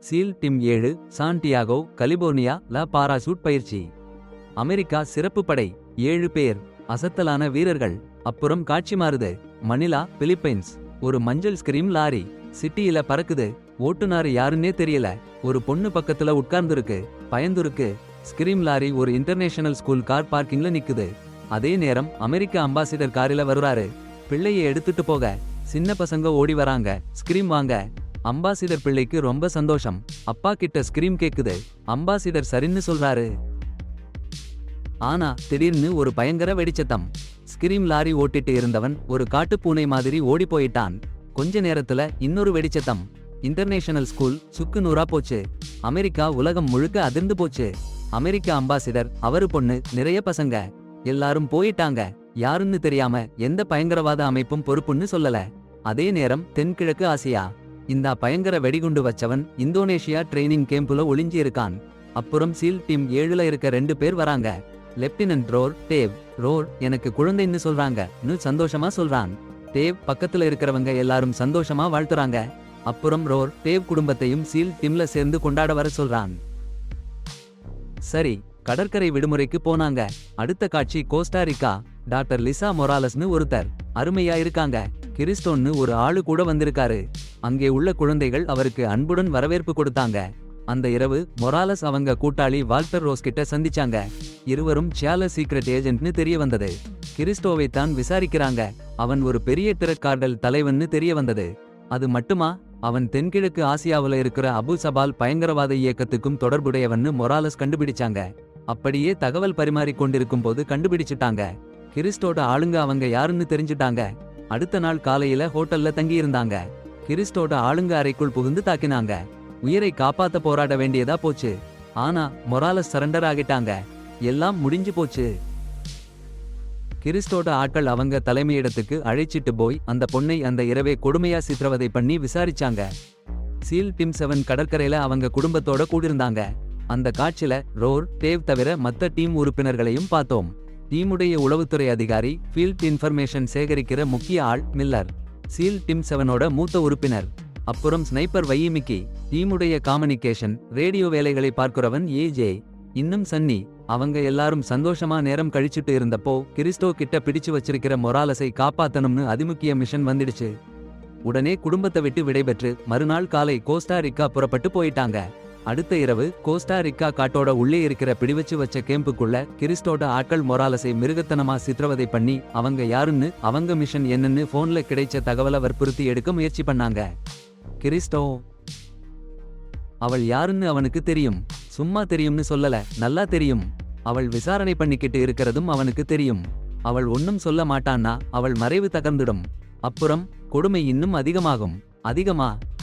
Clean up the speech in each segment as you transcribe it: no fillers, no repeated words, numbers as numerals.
Seal team 7 Santiago California ல parachute பயிற்சி. America சிறப்பு படை 7 பேர் அசத்தலான வீரர்கள். அப்புறம் காட்சி மாறுது. மணிலா பிலிப்பைன்ஸ். ஒரு மஞ்சள் ஸ்கிரீம் லாரி சிட்டியில பறக்குது. ஓட்டுநாரு யாருன்னே தெரியல. ஒரு பொண்ணு பக்கத்துல உட்கார்ந்துருக்கு. பயந்துருக்கு. ஸ்கிரீம் லாரி ஒரு இன்டர்நேஷனல் ஸ்கூல் கார் பார்க்கிங்ல நிக்குது. அதே நேரம் அமெரிக்க அம்பாசிடர் காரில வருறாரு. பிள்ளையை எடுத்துட்டு போக. சின்ன பசங்க ஓடி வராங்க. ஸ்கிரீம் வாங்க. அம்பாசிடர் பிள்ளைக்கு ரொம்ப சந்தோஷம். அப்பா கிட்ட ஸ்கிரீம் கேக்குது. அம்பாசிடர் சரின்னு சொல்றாரு. ஆனா திடீர்னு ஒரு பயங்கர வெடிச்சத்தம். ஸ்கிரீம் லாரி ஓட்டிட்டு இருந்தவன் ஒரு காட்டுப்பூனை மாதிரி ஓடி போயிட்டான். கொஞ்ச நேரத்துல இன்னொரு வெடிச்சத்தம். இன்டர்நேஷனல் ஸ்கூல் சுக்கு நூறா போச்சு. அமெரிக்கா உலகம் முழுக்க அதிர்ந்து போச்சு. அமெரிக்க அம்பாசிடர், அவரு பொண்ணு, நிறைய பசங்க எல்லாரும் போயிட்டாங்க. யாருன்னு தெரியாம எந்த பயங்கரவாத அமைப்பும் பொறுப்புன்னு சொல்லல. அதே நேரம் தென்கிழக்கு ஆசியா. இந்த பயங்கர வெடிகுண்டு வச்சவன் இந்தோனேஷியா ட்ரெய்னிங் கேம்புல ஒளிஞ்சி இருக்கான். அப்புறம் சீல் டீம் 7ல இருக்க 2 பேர் வராங்க. Lieutenant roar Dave. ரோர் எனக்கு குழந்தைன்னு சொல்றாங்க சந்தோஷமா சொல்றான். டேவ் பக்கத்துல இருக்கிறவங்க எல்லாரும் சந்தோஷமா வாழ்த்துறாங்க. அப்புறம் ரோர் டேவ் குடும்பத்தையும் சீல் டீம்ல சேர்ந்து கொண்டாட வர சொல்றான். சரி, கடற்கரை விடுமுறைக்கு போனாங்க. அடுத்த காட்சி கோஸ்டாரிக்கா. டாக்டர் லிசா மொராலஸ்னு ஒருத்தர் அருமையா இருக்காங்க. கிறிஸ்டோன்னு ஒரு ஆளு கூட வந்திருக்காரு. அங்கே உள்ள குழந்தைகள் அவருக்கு அன்புடன் வரவேற்பு கொடுத்தாங்க. அந்த இரவு மொராலஸ் அவங்க கூட்டாளி வால்டர் ரோஸ் கிட்ட சந்திச்சாங்க. இருவரும் சியால சீக்ரெட் ஏஜென்ட்னு தெரிய வந்தது. கிறிஸ்டோவை தான் விசாரிக்கிறாங்க. அவன் ஒரு பெரிய திறக்கார்டல் தலைவன்னு தெரிய வந்தது. அது மட்டுமா, அவன் தென்கிழக்கு ஆசியாவுல இருக்கிற அபு சபால் பயங்கரவாத இயக்கத்துக்கும் தொடர்புடையவன்னு மொராலஸ் கண்டுபிடிச்சாங்க. அப்படியே தகவல் பரிமாறிக் கொண்டிருக்கும் போது கண்டுபிடிச்சிட்டாங்க. கிறிஸ்டோட ஆளுங்க அவங்க யாருன்னு தெரிஞ்சுட்டாங்க. அடுத்த நாள் காலையில ஹோட்டல்ல தங்கியிருந்தாங்க. கிறிஸ்டோட ஆளுங்க அறைக்குள் புகுந்து தாக்கினாங்க. உயிரை காப்பாத்த போராட வேண்டியதா போச்சு. ஆனா மொராலஸ் சரண்டர் ஆகிட்டாங்க. எல்லாம் முடிஞ்சு போச்சு. கிறிஸ்டோட ஆட்கள் அவங்க தலைமையிடத்துக்கு அழைச்சிட்டு போய் அந்த பொண்ணை அந்த இரவே கொடுமையா சித்திரவதை பண்ணி விசாரிச்சாங்க. சீல் டீம் 7 கடற்கரையில அவங்க குடும்பத்தோட கூடியிருந்தாங்க. அந்த காட்சில ரோர் டேவ் தவிர மத்த டீம் உறுப்பினர்களையும் பார்த்தோம். டீமுடைய உளவுத்துறை அதிகாரி, ஃபீல்ட் இன்ஃபர்மேஷன் சேகரிக்கிற முக்கிய ஆள் மில்லர், சீல் டீம் 7ஓட மூத்த உறுப்பினர். அப்புறம் ஸ்னைப்பர் வையிமிக்கி, டீமுடைய காம்யூனிகேஷன் ரேடியோ வேலைகளை பார்க்கிறவன் ஏஜே, இன்னும் சன்னி. அவங்க எல்லாரும் சந்தோஷமா நேரம் கழிச்சிட்டு இருந்தப்போ கிறிஸ்டோ கிட்ட பிடிச்சு வச்சிருக்கிற மொராலஸை காப்பாத்தணும்னு அதிமுக்கிய மிஷன் வந்துடுச்சு. உடனே குடும்பத்தை விட்டு விடைபெற்று மறுநாள் காலை கோஸ்டாரிக்கா புறப்பட்டு போயிட்டாங்க. அடுத்த இரவு கோஸ்டாரிக்கா காட்டோட உள்ளே இருக்கிற பிடிவச்சு வச்ச கேம்புக்குள்ள கிறிஸ்டோட ஆட்கள் மொராலஸை மிருகத்தனமா சித்திரவதை பண்ணி அவங்க யாருன்னு அவங்க மிஷன் என்னன்னு போன்ல கிடைச்ச தகவலை வற்புறுத்தி எடுக்க முயற்சி பண்ணாங்க. கிறிஸ்டோ அவள் யாருன்னு அவனுக்கு தெரியும். சும்மா தெரியும்னு சொல்லல, நல்லா தெரியும். அவள் விசாரணை பண்ணிக்கிட்டு இருக்கிறதும் அவனுக்கு தெரியும். அவள் ஒன்னும் சொல்ல மாட்டான்னா அவள் மறைவு தகர்ந்துடும். அப்புறம் கொடுமை இன்னும் அதிகமாகும்.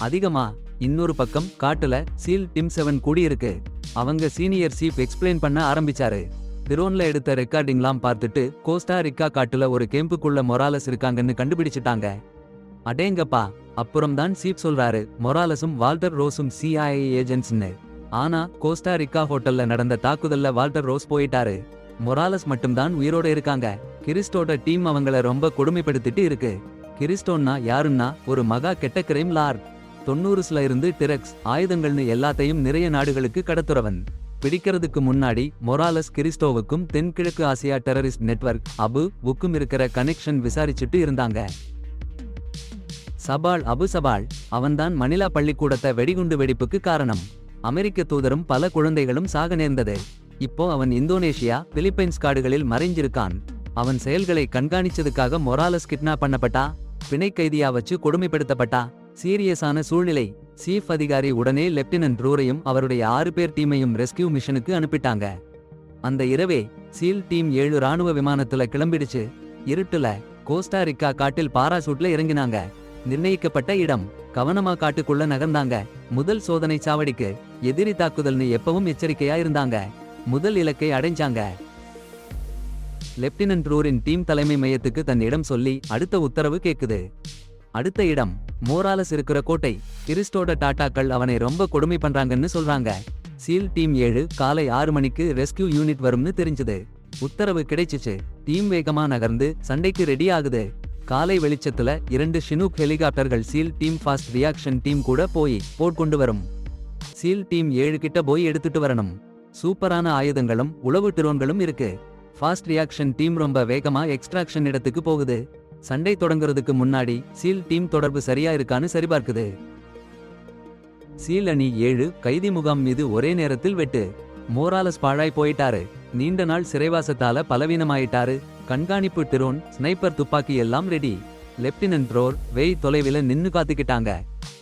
அதிகமா. இன்னொரு பக்கம் காட்டுல சீல் டீம் 7 கூடியிருக்கு. அவங்க சீனியர் சீஃப் எக்ஸ்பிளைன் பண்ண ஆரம்பிச்சாரு. திரோன்ல எடுத்த ரெக்கார்டிங்லாம் பார்த்துட்டு கோஸ்டாரிக்கா காட்டுல ஒரு கேம்புக்குள்ள மொராலஸ் இருக்காங்கன்னு கண்டுபிடிச்சிட்டாங்க. அடேங்கப்பா. அப்புறம் தான் சீஃப் சொல்றாரு, மொராலஸும் வால்டர் ரோஸும் CIA ஏஜென்ட்ஸ்னு. ஆனா கோஸ்டாரிக்கா ஹோட்டல்ல நடந்த தாக்குதல்ல வால்டர் ரோஸ் போயிட்டாரு. மொராலஸ் மட்டும்தான் உயிரோட இருக்காங்க. கிறிஸ்டோட டீம் அவங்கள ரொம்ப கொடுமைப்படுத்திட்டு இருக்கு. கிறிஸ்டோன்னா யாருன்னா ஒரு மகா கெட்ட கிரைம் லார்ட். 90ஸ்ல இருந்து டிரக்ஸ், ஆயுதங்கள்னு எல்லாத்தையும் நிறைய நாடுகளுக்கு கடத்துறவன். பிடிக்கிறதுக்கு முன்னாடி மொராலஸ் கிறிஸ்டோவுக்கும் தென்கிழக்கு ஆசியா டெரரிஸ்ட் நெட்வொர்க் அபுவுக்கும் இருக்கிற கனெக்ஷன் விசாரிச்சுட்டு இருந்தாங்க. அபு சபால் அவன்தான் மணிலா பள்ளிக்கூடத்தை வெடிகுண்டு வெடிப்புக்கு காரணம். அமெரிக்க தூதரும் பல குழந்தைகளும் சாக நேர்ந்தது. இப்போ அவன் இந்தோனேஷியா பிலிப்பைன்ஸ் காடுகளில் மறைஞ்சிருக்கான். அவன் செயல்களை கண்காணிச்சதுக்காக மொராலஸ் கிட்னாப் பண்ணப்பட்டா, பிணை கைதியா வச்சு கொடுமைப்படுத்தப்பட்டா. சீரியஸான சூழ்நிலை. சீஃப் அதிகாரி உடனே லெப்டினன்ட் ரோரையும் அவருடைய 6 பேர் டீமையும் ரெஸ்கியூ மிஷனுக்கு அனுப்பிட்டாங்க. அந்த இரவே சீல் டீம் 7 ராணுவ விமானத்துல கிளம்பிடுச்சு. இருட்டுல கோஸ்டாரிக்கா காட்டில் பாராசூட்ல இறங்கினாங்க. நிர்ணயிக்கப்பட்ட இடம். கவனமா காட்டுக்குள்ள நகர்ந்தாங்க. முதல் சோதனை சாவடிக்கு. எதிரி தாக்குதல்னு எப்பவும் எச்சரிக்கையா இருந்தாங்க. முதல் இலக்கை அடைஞ்சாங்க. லெப்டினன்ட் ரோரின் டீம் தலைமை மையத்துக்கு தன் இடம் சொல்லி அடுத்த உத்தரவு கேக்குது. அடுத்த இடம் மொராலஸ் இருக்கிற கோட்டை. கிறிஸ்டோட டாட்டாக்கள் அவனை ரொம்ப கொடுமை பண்றாங்கன்னு சொல்றாங்க. சீல் டீம் 7 காலை 6 மணிக்கு ரெஸ்கியூ யூனிட் வரும்னு தெரிஞ்சது. உத்தரவு கிடைச்சிச்சு. டீம் வேகமா நகர்ந்து சண்டைக்கு ரெடி ஆகுது. காலை வெளிச்சத்துல 2 ஷினூக் ஹெலிகாப்டர்கள் seal team fast reaction team கூட போய் போட் கொண்டு வரும். சீல் டீம் 7 கிட்ட போய் எடுத்துட்டு வரணும். சூப்பரான ஆயுதங்களும் உளவு ட்ரோன்களும் இருக்கு. ஃபாஸ்ட் ரியாக்ஷன் டீம் ரொம்ப வேகமா எக்ஸ்ட்ராக்ஷன் இடத்துக்கு போகுது. சண்டை தொடங்குறதுக்கு முன்னாடி சீல் டீம் தொடர்பு சரியா இருக்கான்னு சரிபார்க்குது. சீல் அணி 7 கைதி முகாம் மீது ஒரே நேரத்தில் வெட்டு. மோராலஸ் பாழாய் போயிட்டாரு. நீண்ட நாள் சிறைவாசத்தால பலவீனமாயிட்டாரு. கண்காணிப்பு டிரோன், ஸ்னைப்பர் துப்பாக்கி எல்லாம் ரெடி. லெப்டினன்ட் ரோர், வெய் தொலைவில நின்னு காத்துக்கிட்டாங்க.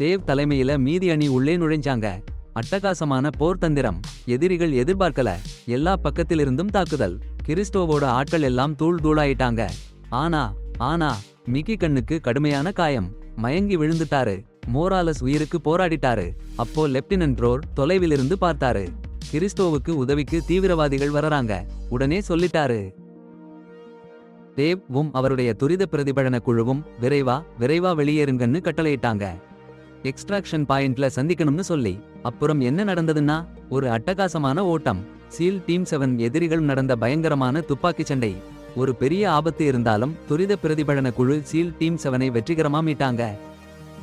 தேவ் தலைமையில மீதி அணி உள்ளே நுழைஞ்சாங்க. அட்டகாசமான போர் தந்திரம். எதிரிகள் எதிர்பார்க்கல. எல்லா பக்கத்திலிருந்தும் தாக்குதல். கிறிஸ்டோவோட ஆட்கள் எல்லாம் தூள் தூளாயிட்டாங்க. ஆனா மிக்கி கண்ணுக்கு கடுமையான காயம். மயங்கி விழுந்துட்டாரு. மோராலஸ் உயிருக்கு போராடிட்டாரு. அப்போ லெப்டினன்ட் ரோர் தொலைவிலிருந்து பார்த்தாரு. கிறிஸ்டோவுக்கு உதவிக்கு தீவிரவாதிகள் வரறாங்க. உடனே சொல்லிட்டாரு. தேவும் அவருடைய துரித பிரதிபலன குழுவும் விரைவா வெளியேறுங்கன்னு கட்டளையிட்டாங்க. எக்ஸ்ட்ராக்ஷன் பாயிண்ட்ல சந்திக்கணும்னு சொல்லி. அப்புறம் என்ன நடந்ததுன்னா, ஒரு அட்டகாசமான ஓட்டம். சீல் டீம் 7 எதிரிகள் நடந்த பயங்கரமான துப்பாக்கி சண்டை. ஒரு பெரிய ஆபத்து இருந்தாலும் துரித பிரதிபலன குழு சீல் டீம் 7ஐ வெற்றிகரமா மீட்டாங்க.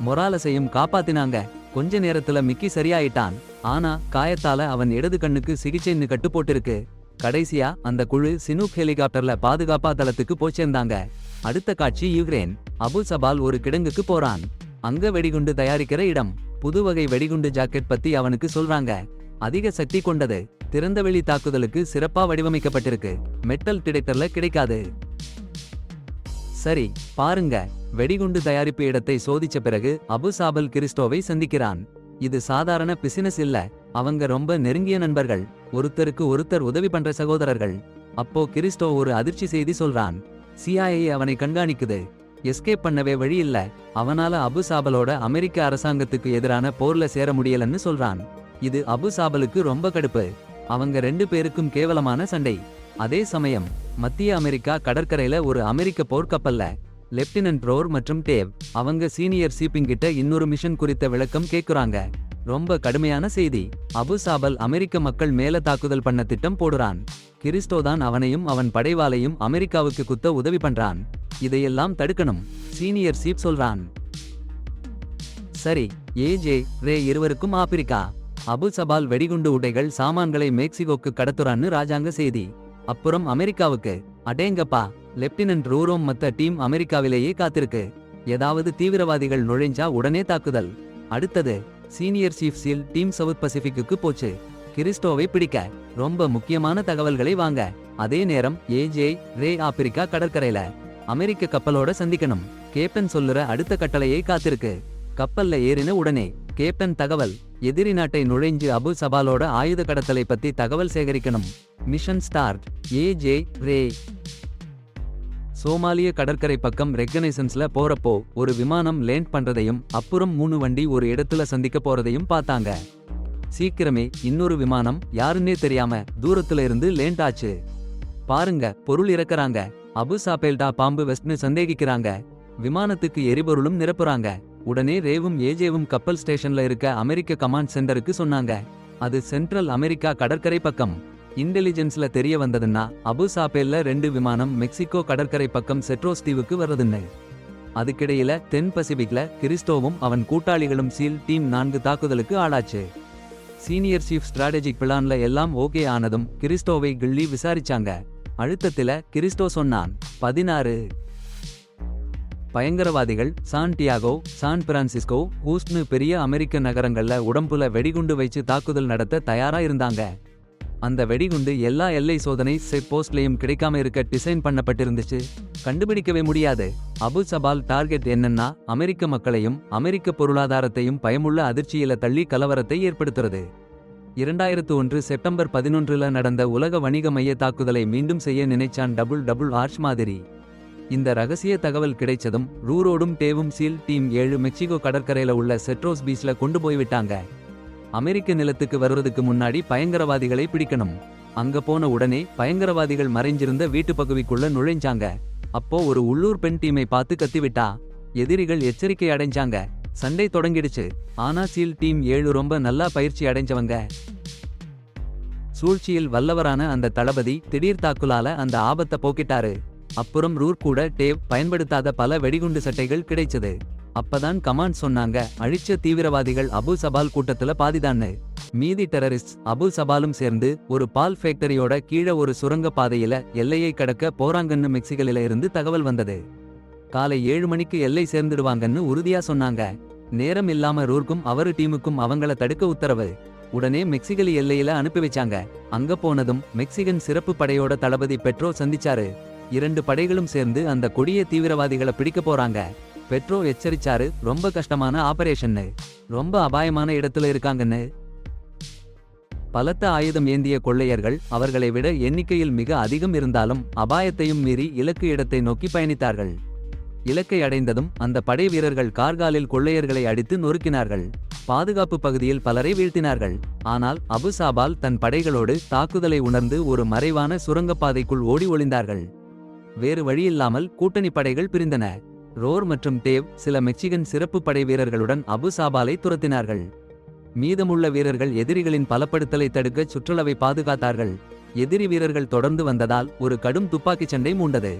மொராலஸையும் காப்பாத்தினாங்க. கொஞ்ச நேரத்துல மிக்கி சரியாயிட்டான். ஆனா காயத்தால அவன் இடது கண்ணுக்கு சிகிச்சைன்னு கட்டு போட்டிருக்கு. கடைசியா அந்த குழு சினூக் ஹெலிகாப்டர்ல பாதுகாப்பா தளத்துக்கு போச்சேர்ந்தாங்க. அடுத்த காட்சி யுக்ரேன். அபு சபால் ஒரு கிடங்குக்கு போறான். அங்க வெடிகுண்டு தயாரிக்கிற இடம். புதுவகை வெடிகுண்டு ஜாக்கெட் பத்தி அவனுக்கு சொல்றாங்க. அதிக சக்தி கொண்டது. திறந்தவெளி தாக்குதலுக்கு சிறப்பா வடிவமைக்கப்பட்டிருக்கு. மெட்டல் டிடெக்டர்ல கிடைக்காது. சரி பாருங்க. வெடிகுண்டு தயாரிப்பு இடத்தை சோதிச்ச பிறகு அபு சாபல் கிறிஸ்டோவை சந்திக்கிறான். இது சாதாரண பிசினஸ் இல்ல. அவங்க ரொம்ப நெருங்கிய நண்பர்கள். ஒருத்தருக்கு ஒருத்தர் உதவி பண்ற சகோதரர்கள். அப்போ கிறிஸ்டோ ஒரு அதிர்ச்சி செய்தி சொல்றான். CIA அவனை கண்காணிக்குது. எஸ்கேப் பண்ணவே வழி இல்ல. அவனால அபு சாபலோட அமெரிக்க அரசாங்கத்துக்கு எதிரான போர்ல சேர முடியலன்னு சொல்றான். இது அபு சாபலுக்கு ரொம்ப கடுப்பு. அவங்க 2 பேருக்கும் கேவலமான சண்டை. அதே சமயம் மத்திய அமெரிக்கா கடற்கரையில ஒரு அமெரிக்க போர்க்கப்பல்ல லெப்டினன்ட் ரோர் மற்றும் டேவ் அவங்க சீனியர் சீப்பிங் கிட்ட இன்னொரு மிஷன் குறித்த விளக்கம் கேக்குறாங்க. ரொம்ப கடுமையான செய்தி. அபு சாபல் அமெரிக்க மக்கள் மேல தாக்குதல் பண்ண திட்டம் போடுறான். கிறிஸ்டோ தான் அவனையும் அவன் படைவாளையும் அமெரிக்காவுக்கு குத்த உதவி பண்றான். இதையெல்லாம் தடுக்கணும் சீனியர் சீப் சொல்றான். சரி ஏஜே ரே இருவருக்கும் ஆப்பிரிக்கா. அபு சபால் வெடிகுண்டு உடைகள் சாமான்களை மெக்சிகோக்கு கடத்துறான்னு ராஜாங்க செய்தி. அப்புறம் அமெரிக்காவுக்கு. அடேங்கப்பா. லெப்டினன்ட் ரூரோம் மத்த டீம் அமெரிக்காவிலேயே காத்திருக்கு. ஏதாவது தீவிரவாதிகள் நுழைஞ்சா உடனே தாக்குதல். அடுத்தது senior chief SEAL team south பசிபிக்கு போச்சு. கிறிஸ்டோவை பிடிக்க. ரொம்ப முக்கியமான தகவல்களை வாங்க. அதே நேரம் ஏஜே ரே ஆப்பிரிக்கா கடற்கரையில அமெரிக்க கப்பலோட சந்திக்கணும். கேப்டன் சொல்லுற அடுத்த கட்டளையை காத்திருக்கு. கப்பல்ல ஏறின உடனே கேப்டன் தகவல். எதிரி நாட்டை நுழைஞ்சு அபு சபாலோட ஆயுத கடத்தலை பத்தி தகவல் சேகரிக்கணும். Mission start. ஏஜே ரே சோமாலிய கடற்கரை பக்கம் ரெகனைசன்ஸ்ல போறப்போ ஒரு விமானம் லேண்ட் பண்றதையும் அப்புறம் 3 வண்டி ஒரு இடத்துல சந்திக்க போறதையும் பார்த்தாங்க. சீக்கிரமே இன்னொரு விமானம் யாருன்னே தெரியாம தூரத்துல இருந்து லேண்ட் ஆச்சு. பாருங்க பொருள் இறக்கறாங்க. அபு சாபேல்டா பாம்பு வெஸ்ட்னு சந்தேகிக்கிறாங்க. விமானத்துக்கு எரிபொருளும் நிரப்புறாங்க. உடனே ரேவும் ஏஜேவும் கப்பல் ஸ்டேஷன்ல இருக்க அமெரிக்க கமாண்ட் சென்டருக்கு சொன்னாங்க. அது சென்ட்ரல் அமெரிக்கா கடற்கரை பக்கம். இன்டெலிஜென்ஸ்ல தெரிய வந்ததுன்னா அபு சாபேல்ல 2 விமானம் மெக்சிகோ கடற்கரை பக்கம் செட்ரோஸ் தீவுக்கு வர்றதுன்னு. அதுக்கிடையில தென் பசிபிக்ல கிறிஸ்டோவும் அவன் கூட்டாளிகளும் சீல் டீம் 4 தாக்குதலுக்கு ஆளாச்சு. சீனியர் சீஃப் ஸ்ட்ராட்டஜிக் பிளான்ல எல்லாம் ஓகே ஆனதும் கிறிஸ்டோவை கிள்ளி விசாரிச்சாங்க. அழுத்தத்தில கிறிஸ்டோ சொன்னான். 16 பயங்கரவாதிகள் சான்டியாகோ, சான் பிரான்சிஸ்கோ, ஹூஸ்ட்னு பெரிய அமெரிக்க நகரங்கள்ல உடம்புல வெடிகுண்டு வச்சு தாக்குதல் நடத்த தயாரா இருந்தாங்க. அந்த வெடிகுண்டு எல்லா எல்லை சோதனை செக் போஸ்ட்லயும் கிடைக்காம இருக்க டிசைன் பண்ணப்பட்டிருந்துச்சு. கண்டுபிடிக்கவே முடியாது. அபு சபால் டார்கெட் என்னன்னா அமெரிக்க மக்களையும் அமெரிக்க பொருளாதாரத்தையும் பயமுள்ள அதிர்ச்சியில தள்ளி கலவரத்தை ஏற்படுத்துறது. 2001 செப்டம்பர் 11ல நடந்த உலக வணிக மைய தாக்குதலை மீண்டும் செய்ய நினைச்சான் டபுள் ஆர்ச் மாதிரி. இந்த ரகசிய தகவல் கிடைச்சதும் ரூரோடும் டேவும் சீல் டீம் 7 மெக்சிகோ கடற்கரையில உள்ள செட்ரோஸ் பீச்ல கொண்டு போய்விட்டாங்க. அமெரிக்க நிலத்துக்கு வருவதுக்கு முன்னாடி பயங்கரவாதிகளை பிடிக்கணும். அங்க போன உடனே பயங்கரவாதிகள் மறைஞ்சிருந்த வீட்டு பகுதிக்குள்ள நுழைஞ்சாங்க. அப்போ ஒரு உள்ளூர் பெண் டீமை பார்த்து கத்திவிட்டா. எதிரிகள் எச்சரிக்கை அடைஞ்சாங்க. சண்டை தொடங்கிடுச்சு. ஆனா சீல் டீம் 7 ரொம்ப நல்லா பயிற்சி அடைஞ்சவங்க. சூழ்ச்சியில் வல்லவரான அந்த தளபதி திடீர் தாக்குலால அந்த ஆபத்தை போக்கிட்டாரு. அப்புறம் ரூர் கூட டேவ் பயன்படுத்தாத பல வெடிகுண்டு சட்டைகள் கிடைச்சது. அப்பதான் கமாண்ட் சொன்னாங்க, அழிச்ச தீவிரவாதிகள் அபு சபால் கூட்டத்துல பாதிதான்னு. மீதி டெரரிஸ்ட் அபு சபாலும் சேர்ந்து ஒரு பால் ஃபேக்டரியோட கீழ ஒரு சுரங்க பாதையில எல்லையை கடக்க போறாங்கன்னு மெக்சிகோல இருந்து தகவல் வந்தது. காலை 7 மணிக்கு எல்லை சேர்ந்துடுவாங்கன்னு உறுதியா சொன்னாங்க. நேரம் இல்லாம ரூர்க்கும் அவரு டீமுக்கும் அவங்கள தடுக்க உத்தரவு. உடனே மெக்சிகலி எல்லையில அனுப்பி வச்சாங்க. அங்க போனதும் மெக்சிகன் சிறப்பு படையோட தளபதி பெட்ரோ சந்திச்சாரு. 2 படைகளும் சேர்ந்து அந்த கொடிய தீவிரவாதிகளை பிடிக்க போறாங்க. பெட்ரோ எச்சரிச்சாரு, ரொம்ப கஷ்டமான ஆபரேஷன்னு, ரொம்ப அபாயமான இடத்துல இருக்காங்கன்னு. பலத்த ஆயுதம் ஏந்திய கொள்ளையர்கள் அவர்களை விட எண்ணிக்கையில் மிக அதிகம் இருந்தாலும் அபாயத்தையும் மீறி இலக்கு இடத்தை நோக்கி பயணித்தார்கள். இலக்கை அடைந்ததும் அந்த படை வீரர்கள் கார்காலில் கொள்ளையர்களை அடித்து நொறுக்கினார்கள். பாதுகாப்பு பகுதியில் பலரை வீழ்த்தினார்கள். ஆனால் அபு சாபால் தன் படைகளோடு தாக்குதலை உணர்ந்து ஒரு மறைவான சுரங்கப்பாதைக்குள் ஓடி ஒளிந்தார்கள். வேறு வழியில்லாமல் கூட்டணி படைகள் பிரிந்தன. ரோர் மற்றும் டேவ் சில மெக்சிகன் சிறப்பு படை வீரர்களுடன் அபு சாபாலை துரத்தினார்கள். மீதமுள்ள வீரர்கள் எதிரிகளின் பலப்படுத்தலை தடுக்க சுற்றுலவை பாதுகாத்தார்கள். எதிரி வீரர்கள் தொடர்ந்து வந்ததால் ஒரு கடும் துப்பாக்கிச் சண்டை மூண்டது.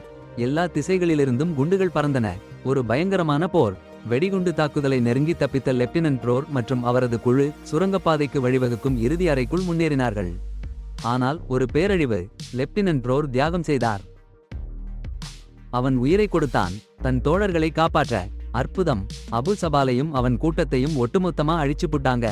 எல்லா திசைகளிலிருந்தும் குண்டுகள் பறந்தன. ஒரு பயங்கரமான போர். வெடிகுண்டு தாக்குதலை நெருங்கி தப்பித்த லெப்டினன்ட் ரோர் மற்றும் அவரது குழு சுரங்கப்பாதைக்கு வழிவகுக்கும் இறுதி அறைக்குள் முன்னேறினார்கள். ஆனால் ஒரு பேரழிவு. லெப்டினன்ட் ரோர் தியாகம் செய்தார். அவன் உயிரை கொடுத்தான், தன் தோழர்களை காப்பாற்ற. அற்புதம். அபு சபாலையும் அவன் கூட்டத்தையும் ஒட்டுமொத்தமா அழிச்சு புட்டாங்க.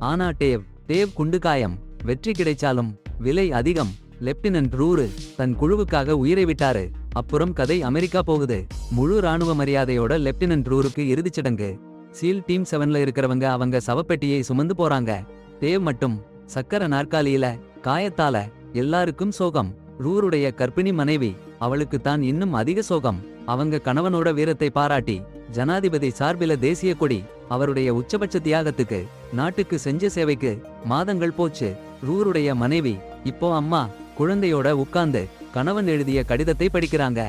ஆனா டேவ் குண்டு காயம். வெற்றி கிடைச்சாலும் விலை அதிகம். லெப்டினன்ட் ரூரு தன் குழுவுக்காக உயிரை விட்டாரு. அப்புறம் கதை அமெரிக்கா போகுது. முழு ராணுவ மரியாதையோட லெப்டினன்ட் ரூருக்கு இறுதிச்சடங்கு. சீல் டீம் 7ல இருக்கிறவங்க அவங்க சவப்பெட்டியை சுமந்து போறாங்க. டேவ் மட்டும் சக்கர நாற்காலியில, காயத்தால. எல்லாருக்கும் சோகம். ரூருடைய கர்ப்பிணி மனைவி, அவளுக்கு தான் இன்னும் அதிக சோகம். அவங்க கணவனோட வீரத்தை பாராட்டி ஜனாதிபதி சார்பில தேசிய கொடி. அவருடைய உச்சபட்ச தியாகத்துக்கு, நாட்டுக்கு செஞ்ச சேவைக்கு மாதங்கள் போச்சு. ரூருடைய மனைவி இப்போ அம்மா குழந்தையோட உட்கார்ந்து கணவன் எழுதிய கடிதத்தை படிக்கிறாங்க.